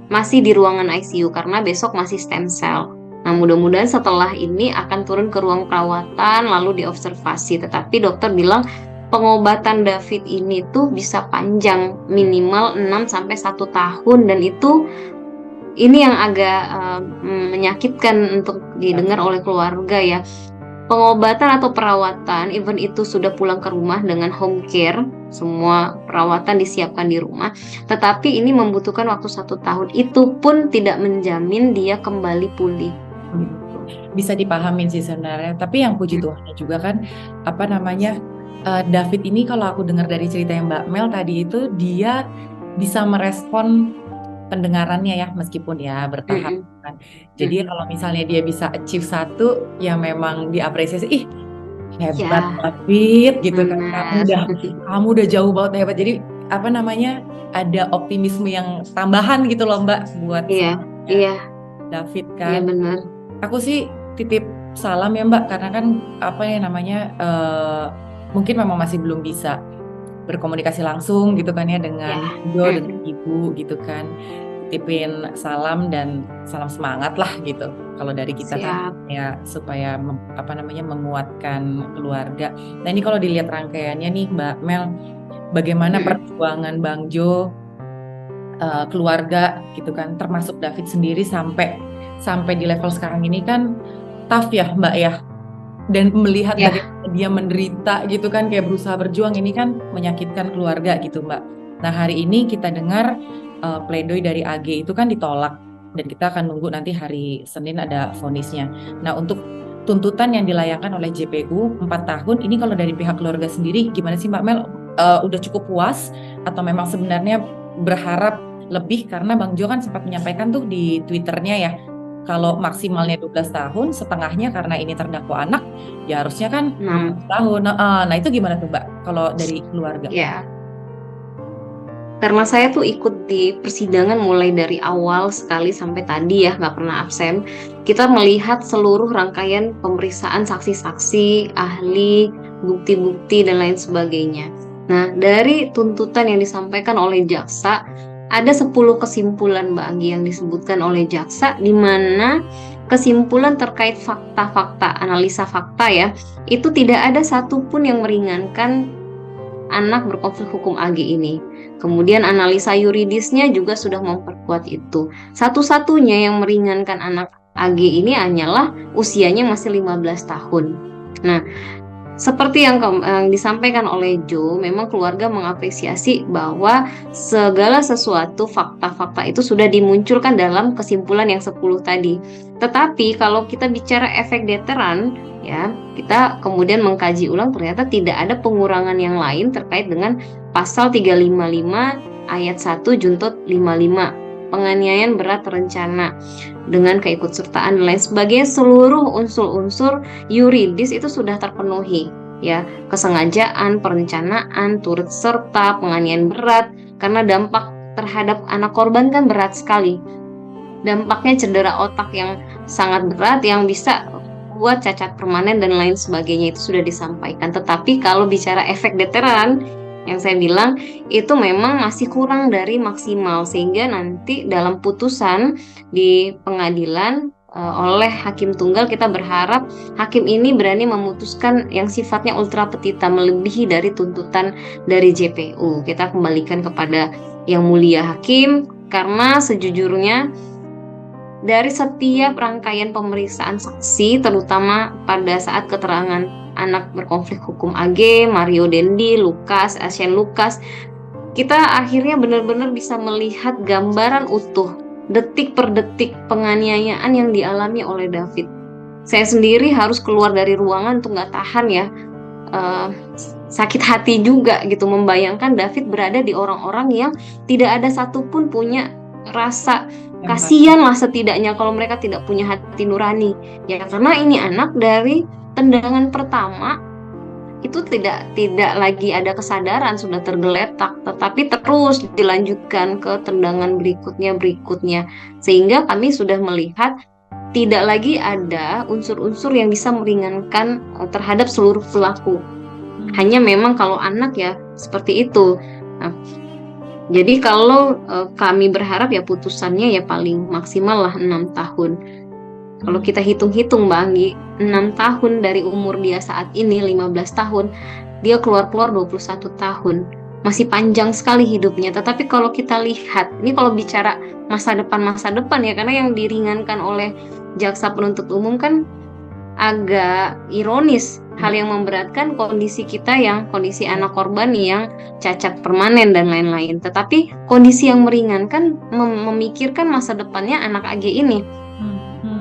masih di ruangan ICU karena besok masih stem cell. Nah, mudah-mudahan setelah ini akan turun ke ruang perawatan lalu diobservasi. Tetapi dokter bilang pengobatan David ini tuh bisa panjang, minimal 6 sampai 1 tahun, dan ini yang agak menyakitkan untuk didengar oleh keluarga ya. Pengobatan atau perawatan, even itu sudah pulang ke rumah dengan home care, semua perawatan disiapkan di rumah, tetapi ini membutuhkan waktu 1 tahun. Itu pun tidak menjamin dia kembali pulih. bisa dipahamin sih sebenarnya. Tapi yang puji Tuhannya juga kan David ini, kalau aku dengar dari cerita yang Mbak Mel tadi itu, dia bisa merespon pendengarannya ya, meskipun ya bertahap kan. Jadi kalau misalnya dia bisa achieve 1, ya memang diapresiasi. Hebat David gitu kan. Kamu udah jauh banget, hebat. Jadi ada optimisme yang tambahan gitu loh Mbak buat David kan. Iya, benar. Aku sih titip salam ya Mbak, karena kan mungkin memang masih belum bisa berkomunikasi langsung gitu kan ya dengan Joe, dengan Ibu gitu kan. Titipin salam dan salam semangat lah gitu kalau dari kita. Siap. Kan ya, supaya menguatkan keluarga. Nah, ini kalau dilihat rangkaiannya nih Mbak Mel, bagaimana perjuangan Bang Joe, keluarga gitu kan, termasuk David sendiri sampai di level sekarang ini kan tough ya Mbak ya. Dan melihat bagaimana dia menderita gitu kan, kayak berusaha berjuang, ini kan menyakitkan keluarga gitu Mbak. Nah, hari ini kita dengar pledoi dari AG itu kan ditolak, dan kita akan nunggu nanti hari Senin ada vonisnya. Nah, untuk tuntutan yang dilayangkan oleh JPU 4 tahun, ini kalau dari pihak keluarga sendiri gimana sih Mbak Mel? Udah cukup puas atau memang sebenarnya berharap lebih? Karena Bang Jo kan sempat menyampaikan tuh di Twitternya ya, kalau maksimalnya 12 tahun, setengahnya karena ini terdakwa anak, ya harusnya kan 6 tahun. Nah, itu gimana tuh Mbak kalau dari keluarga? Ya. Karena saya tuh ikut di persidangan mulai dari awal sekali sampai tadi ya, nggak pernah absen. Kita melihat seluruh rangkaian pemeriksaan saksi-saksi, ahli, bukti-bukti, dan lain sebagainya. Nah, dari tuntutan yang disampaikan oleh jaksa, ada 10 kesimpulan Mbak Anggi yang disebutkan oleh jaksa, di mana kesimpulan terkait fakta-fakta, analisa fakta ya, itu tidak ada satupun yang meringankan anak berkonflik hukum AG ini. Kemudian analisa yuridisnya juga sudah memperkuat itu. Satu-satunya yang meringankan anak AG ini hanyalah usianya masih 15 tahun. Nah, seperti yang disampaikan oleh Jo, memang keluarga mengapresiasi bahwa segala sesuatu fakta-fakta itu sudah dimunculkan dalam kesimpulan yang 10 tadi. Tetapi kalau kita bicara efek deteran, ya, kita kemudian mengkaji ulang ternyata tidak ada pengurangan yang lain terkait dengan pasal 355 ayat 1 Junto 55, penganiayaan berat terencana dengan keikutsertaan dan lain sebagainya. Seluruh unsur-unsur yuridis itu sudah terpenuhi, ya, kesengajaan, perencanaan, turut serta, penganiayaan berat, karena dampak terhadap anak korban kan berat sekali. Dampaknya cedera otak yang sangat berat yang bisa buat cacat permanen dan lain sebagainya, itu sudah disampaikan. Tetapi kalau bicara efek deteran, yang saya bilang itu memang masih kurang dari maksimal, sehingga nanti dalam putusan di pengadilan oleh hakim tunggal kita berharap hakim ini berani memutuskan yang sifatnya ultra petita, melebihi dari tuntutan dari JPU. Kita kembalikan kepada yang mulia hakim, karena sejujurnya dari setiap rangkaian pemeriksaan saksi, terutama pada saat keterangan anak berkonflik hukum AG, Mario Dendi, Lukas, Asian Lukas, kita akhirnya benar-benar bisa melihat gambaran utuh, detik per detik penganiayaan yang dialami oleh David. Saya sendiri harus keluar dari ruangan untuk nggak tahan, ya, sakit hati juga gitu membayangkan David berada di orang-orang yang tidak ada satupun punya rasa kasihan lah setidaknya kalau mereka tidak punya hati nurani, ya, karena ini anak dari tendangan pertama itu tidak lagi ada kesadaran, sudah tergeletak, tetapi terus dilanjutkan ke tendangan berikutnya, sehingga kami sudah melihat tidak lagi ada unsur-unsur yang bisa meringankan terhadap seluruh pelaku. Hanya memang kalau anak, ya, seperti itu. Nah, jadi kalau kami berharap ya putusannya ya paling maksimal lah 6 tahun. Kalau kita hitung-hitung Mbak Anggi, 6 tahun dari umur dia saat ini 15 tahun, dia keluar-keluar 21 tahun. Masih panjang sekali hidupnya. Tetapi kalau kita lihat, ini kalau bicara masa depan ya, karena yang diringankan oleh jaksa penuntut umum kan agak ironis. Hal yang memberatkan kondisi kita yang kondisi anak korban yang cacat permanen dan lain-lain. Tetapi kondisi yang meringankan memikirkan masa depannya anak AG ini.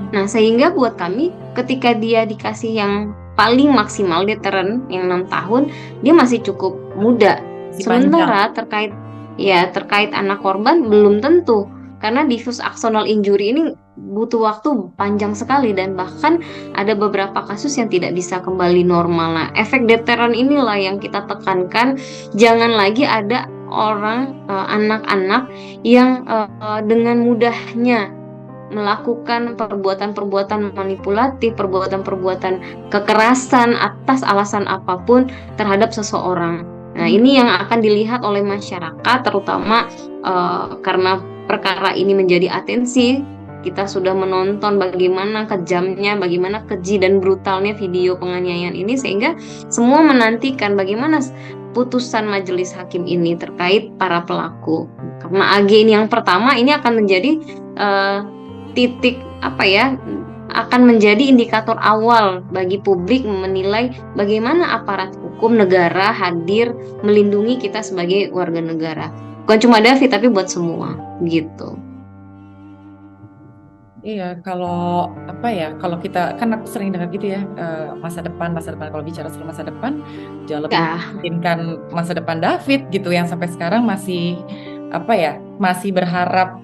Nah, sehingga buat kami ketika dia dikasih yang paling maksimal deteren yang 6 tahun, dia masih cukup muda. Sementara terkait anak korban belum tentu, karena diffuse axonal injury ini butuh waktu panjang sekali dan bahkan ada beberapa kasus yang tidak bisa kembali normal. Nah, efek deteran inilah yang kita tekankan, jangan lagi ada orang anak-anak yang dengan mudahnya melakukan perbuatan-perbuatan manipulatif, perbuatan-perbuatan kekerasan atas alasan apapun terhadap seseorang. Nah, ini yang akan dilihat oleh masyarakat, terutama karena perkara ini menjadi atensi. Kita sudah menonton bagaimana kejamnya, bagaimana keji dan brutalnya video penganiayaan ini, sehingga semua menantikan bagaimana putusan majelis hakim ini terkait para pelaku. Karena AG ini yang pertama, ini akan menjadi titik akan menjadi indikator awal bagi publik menilai bagaimana aparat hukum negara hadir melindungi kita sebagai warga negara. Bukan cuma David tapi buat semua gitu. Iya, kalau kita kan aku sering dengar gitu ya, masa depan kalau bicara soal masa depan jauh lebih memungkinkan masa depan David gitu, yang sampai sekarang masih berharap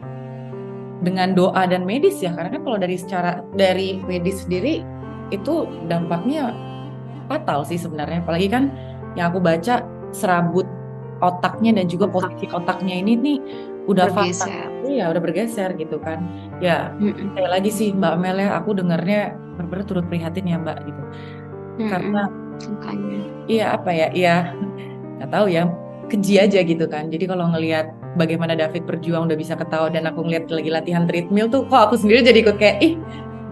dengan doa dan medis ya, karena kan kalau dari medis sendiri itu dampaknya fatal sih sebenarnya, apalagi kan yang aku baca serabut otaknya dan juga posisi otaknya ini nih udah fatal. Iya, udah bergeser gitu kan. Ya, sekali lagi sih Mbak Mel ya, aku dengarnya benar-benar turut prihatin ya Mbak gitu. Karena nggak tahu ya, keji aja gitu kan. Jadi kalau ngelihat bagaimana David berjuang udah bisa ketawa, dan aku ngeliat lagi latihan treadmill tuh, kok aku sendiri jadi ikut kayak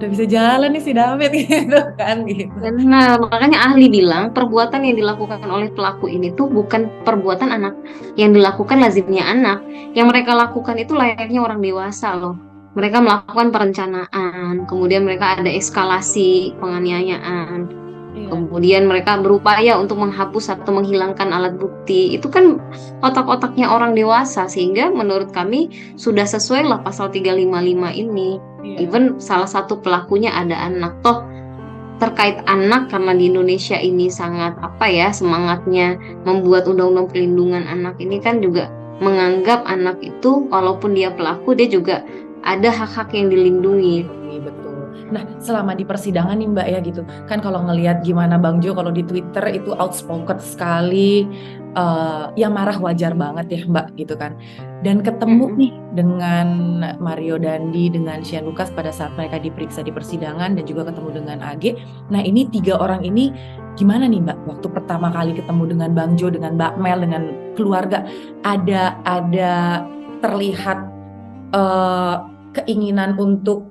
udah bisa jalan nih si David gitu kan gitu. Benar, makanya ahli bilang perbuatan yang dilakukan oleh pelaku ini tuh bukan perbuatan anak, yang dilakukan lazimnya anak. Yang mereka lakukan itu layaknya orang dewasa loh. Mereka melakukan perencanaan, kemudian mereka ada eskalasi penganiayaan, Iya. kemudian mereka berupaya untuk menghapus atau menghilangkan alat bukti. Itu kan otak-otaknya orang dewasa, sehingga menurut kami sudah sesuai lah pasal 355 ini. Iya. Even salah satu pelakunya ada anak. Toh terkait anak, karena di Indonesia ini sangat semangatnya membuat undang-undang perlindungan anak ini kan juga menganggap anak itu walaupun dia pelaku, dia juga ada hak-hak yang dilindungi. Iya, betul. Nah, selama di persidangan nih Mbak ya gitu, kan kalau ngelihat gimana Bang Jo kalau di Twitter itu outspoken sekali, ya marah wajar banget ya Mbak gitu kan. Dan ketemu nih dengan Mario Dandi, dengan Shane Lucas pada saat mereka diperiksa di persidangan dan juga ketemu dengan AG. Nah ini 3 orang ini gimana nih Mbak? Waktu pertama kali ketemu dengan Bang Jo, dengan Mbak Mel, dengan keluarga, ada terlihat keinginan untuk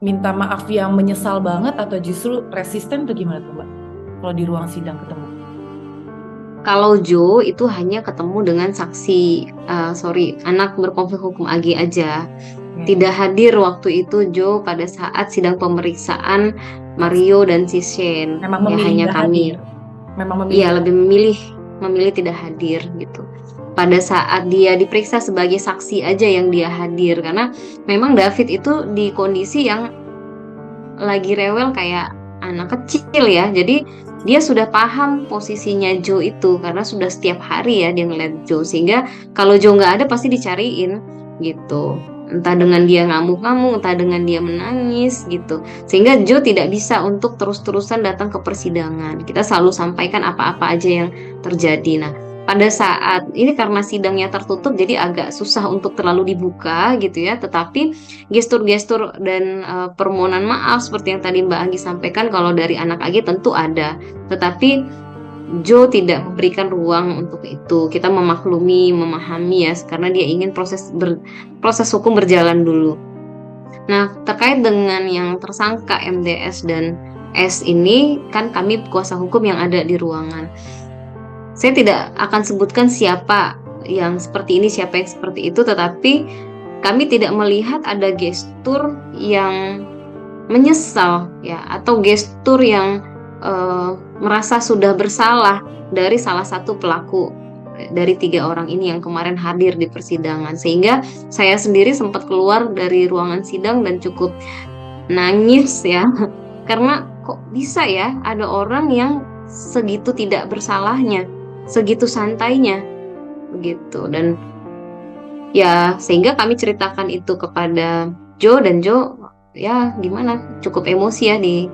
minta maaf yang menyesal banget atau justru resisten atau gimana tuh Mbak? Kalau di ruang sidang ketemu? Kalau Jo itu hanya ketemu dengan saksi, anak berkonflik hukum AG aja. Tidak hadir waktu itu Jo pada saat sidang pemeriksaan Mario dan si Shane. Memang Ya, memilih hanya nggak kami. hadir. Memang memilih. Iya, lebih memilih tidak hadir gitu. Pada saat dia diperiksa sebagai saksi aja yang dia hadir, karena memang David itu di kondisi yang lagi rewel kayak anak kecil ya. Jadi dia sudah paham posisinya Jo itu karena sudah setiap hari ya dia ngeliat Jo, sehingga kalau Jo nggak ada pasti dicariin gitu. Entah dengan dia ngamuk-ngamuk, entah dengan dia menangis gitu. Sehingga Jo tidak bisa untuk terus-terusan datang ke persidangan. Kita selalu sampaikan apa-apa aja yang terjadi. Nah, pada saat ini karena sidangnya tertutup jadi agak susah untuk terlalu dibuka gitu ya. Tetapi gestur-gestur dan permohonan maaf seperti yang tadi Mbak Anggi sampaikan kalau dari anak AG tentu ada. Tetapi Jo tidak memberikan ruang untuk itu. Kita memaklumi, memahami ya, karena dia ingin proses hukum berjalan dulu. Nah, terkait dengan yang tersangka MDS dan S ini, kan kami kuasa hukum yang ada di ruangan. Saya tidak akan sebutkan siapa yang seperti ini, siapa yang seperti itu, tetapi kami tidak melihat ada gestur yang menyesal ya, atau gestur yang merasa sudah bersalah dari salah satu pelaku dari 3 orang ini yang kemarin hadir di persidangan. Sehingga saya sendiri sempat keluar dari ruangan sidang dan cukup nangis ya, karena kok bisa ya ada orang yang segitu tidak bersalahnya, segitu santainya begitu. Dan ya sehingga kami ceritakan itu kepada Jo, dan Jo ya gimana, cukup emosi ya di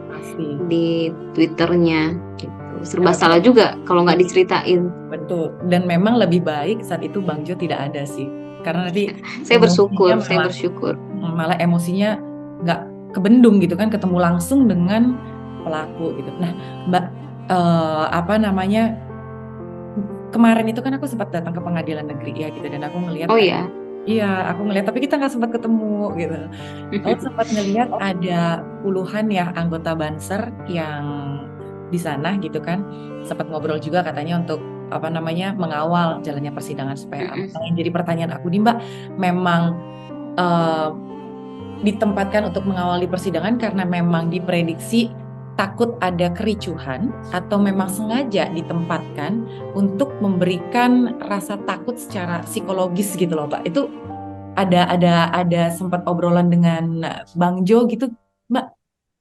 Twitternya gitu. Serba salah juga kalau nggak diceritain. Betul. Dan memang lebih baik saat itu Bang Jo tidak ada sih, karena nanti Saya bersyukur, emosinya saya malah- bersyukur. malah emosinya nggak kebendung gitu kan, ketemu langsung dengan pelaku gitu. Nah Mbak, kemarin itu kan aku sempat datang ke pengadilan negeri ya gitu, dan aku ngelihat Oh ya, iya, aku ngelihat, tapi kita nggak sempat ketemu gitu. Aku sempat ngelihat ada puluhan ya anggota Banser yang di sana gitu kan, sempat ngobrol juga katanya untuk mengawal jalannya persidangan supaya aman. Yang jadi pertanyaan aku nih Mbak, memang ditempatkan untuk mengawali persidangan karena memang diprediksi takut ada kericuhan, atau memang sengaja ditempatkan untuk memberikan rasa takut secara psikologis gitu loh Mbak? Itu ada sempat obrolan dengan Bang Jo gitu Mbak?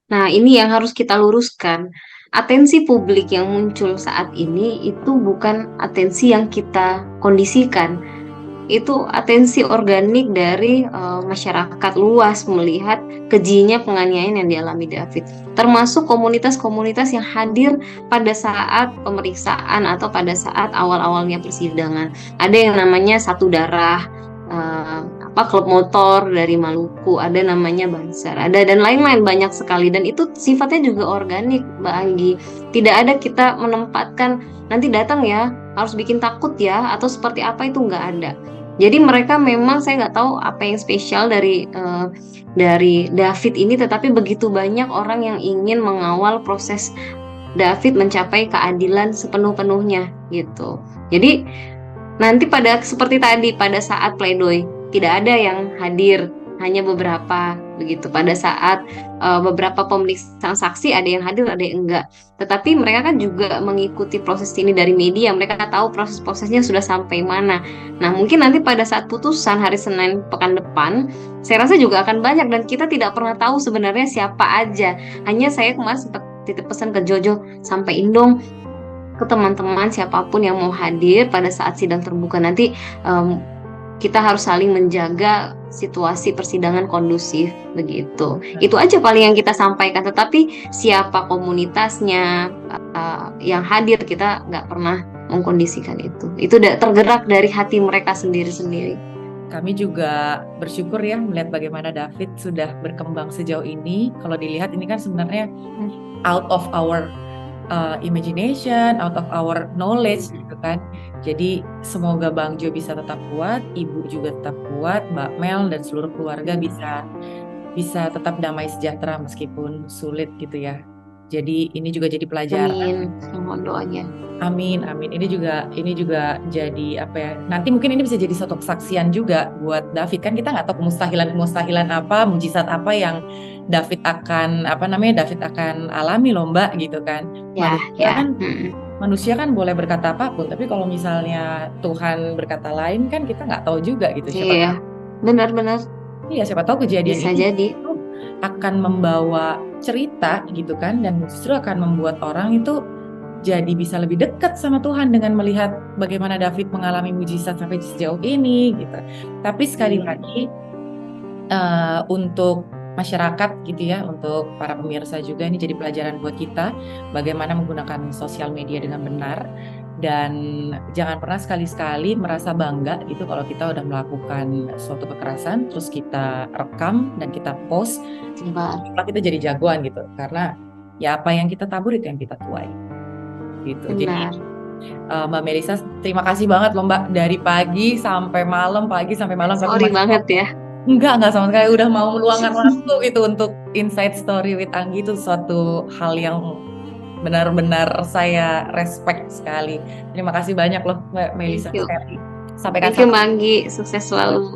nah ini yang harus kita luruskan. Atensi publik yang muncul saat ini itu bukan atensi yang kita kondisikan. Itu atensi organik dari masyarakat luas melihat kejinya penganiayaan yang dialami David. Termasuk komunitas-komunitas yang hadir pada saat pemeriksaan atau pada saat awal-awalnya persidangan. Ada yang namanya Satu Darah, klub motor dari Maluku, ada namanya Banser, ada dan lain-lain banyak sekali, dan itu sifatnya juga organik Mbak Anggi. Tidak ada kita menempatkan nanti datang ya harus bikin takut ya atau seperti apa, itu nggak ada. Jadi mereka memang, saya nggak tahu apa yang spesial dari David ini, tetapi begitu banyak orang yang ingin mengawal proses David mencapai keadilan sepenuh-penuhnya gitu. Jadi nanti seperti tadi pada saat pledoi tidak ada yang hadir, hanya beberapa begitu. Pada saat beberapa pemeriksaan saksi ada yang hadir, ada yang enggak. Tetapi mereka kan juga mengikuti proses ini dari media, mereka tahu proses-prosesnya sudah sampai mana. Nah, mungkin nanti pada saat putusan hari Senin pekan depan, saya rasa juga akan banyak dan kita tidak pernah tahu sebenarnya siapa aja. Hanya saya kemarin sempat titip pesan ke Jojo, sampaiin dong ke teman-teman siapapun yang mau hadir pada saat sidang terbuka nanti, kita harus saling menjaga situasi persidangan kondusif begitu. Itu aja paling yang kita sampaikan. Tetapi siapa komunitasnya yang hadir, kita nggak pernah mengkondisikan itu. Itu tergerak dari hati mereka sendiri-sendiri. Kami juga bersyukur ya melihat bagaimana David sudah berkembang sejauh ini. Kalau dilihat ini kan sebenarnya out of our imagination, out of our knowledge gitu kan. Jadi semoga Bang Jo bisa tetap kuat, Ibu juga tetap kuat, Mbak Mel dan seluruh keluarga bisa tetap damai sejahtera meskipun sulit gitu ya. Jadi ini juga jadi pelajaran. Amin, mohon doanya. Amin, amin. Ini juga jadi apa ya? Nanti mungkin ini bisa jadi suatu kesaksian juga buat David. Kan kita nggak tahu kemustahilan apa, mujizat apa yang David akan alami loh Mbak gitu kan. Manusia kan boleh berkata apapun, tapi kalau misalnya Tuhan berkata lain kan kita nggak tahu juga gitu. Iya, benar-benar. Iya, siapa tahu kejadian bisa ini jadi akan membawa cerita gitu kan, dan justru akan membuat orang itu jadi bisa lebih dekat sama Tuhan dengan melihat bagaimana David mengalami mujizat sampai sejauh ini gitu. Tapi sekali lagi untuk masyarakat gitu ya, untuk para pemirsa juga ini jadi pelajaran buat kita bagaimana menggunakan sosial media dengan benar, dan jangan pernah sekali-sekali merasa bangga gitu kalau kita udah melakukan suatu kekerasan terus kita rekam dan kita post, kita jadi jagoan gitu, karena ya apa yang kita tabur itu yang kita tuai gitu. Jadi Mbak Melisa, terima kasih banget loh Mbak, dari pagi sampai malam. Sorry banget ya. Enggak sama sekali, udah mau meluangkan waktu gitu untuk Inside Story with Anggi. Itu suatu hal yang benar-benar saya respect sekali. Terima kasih banyak loh Mbak Melisa sekali. Sampai Thank you Mbak Anggi, sukses selalu.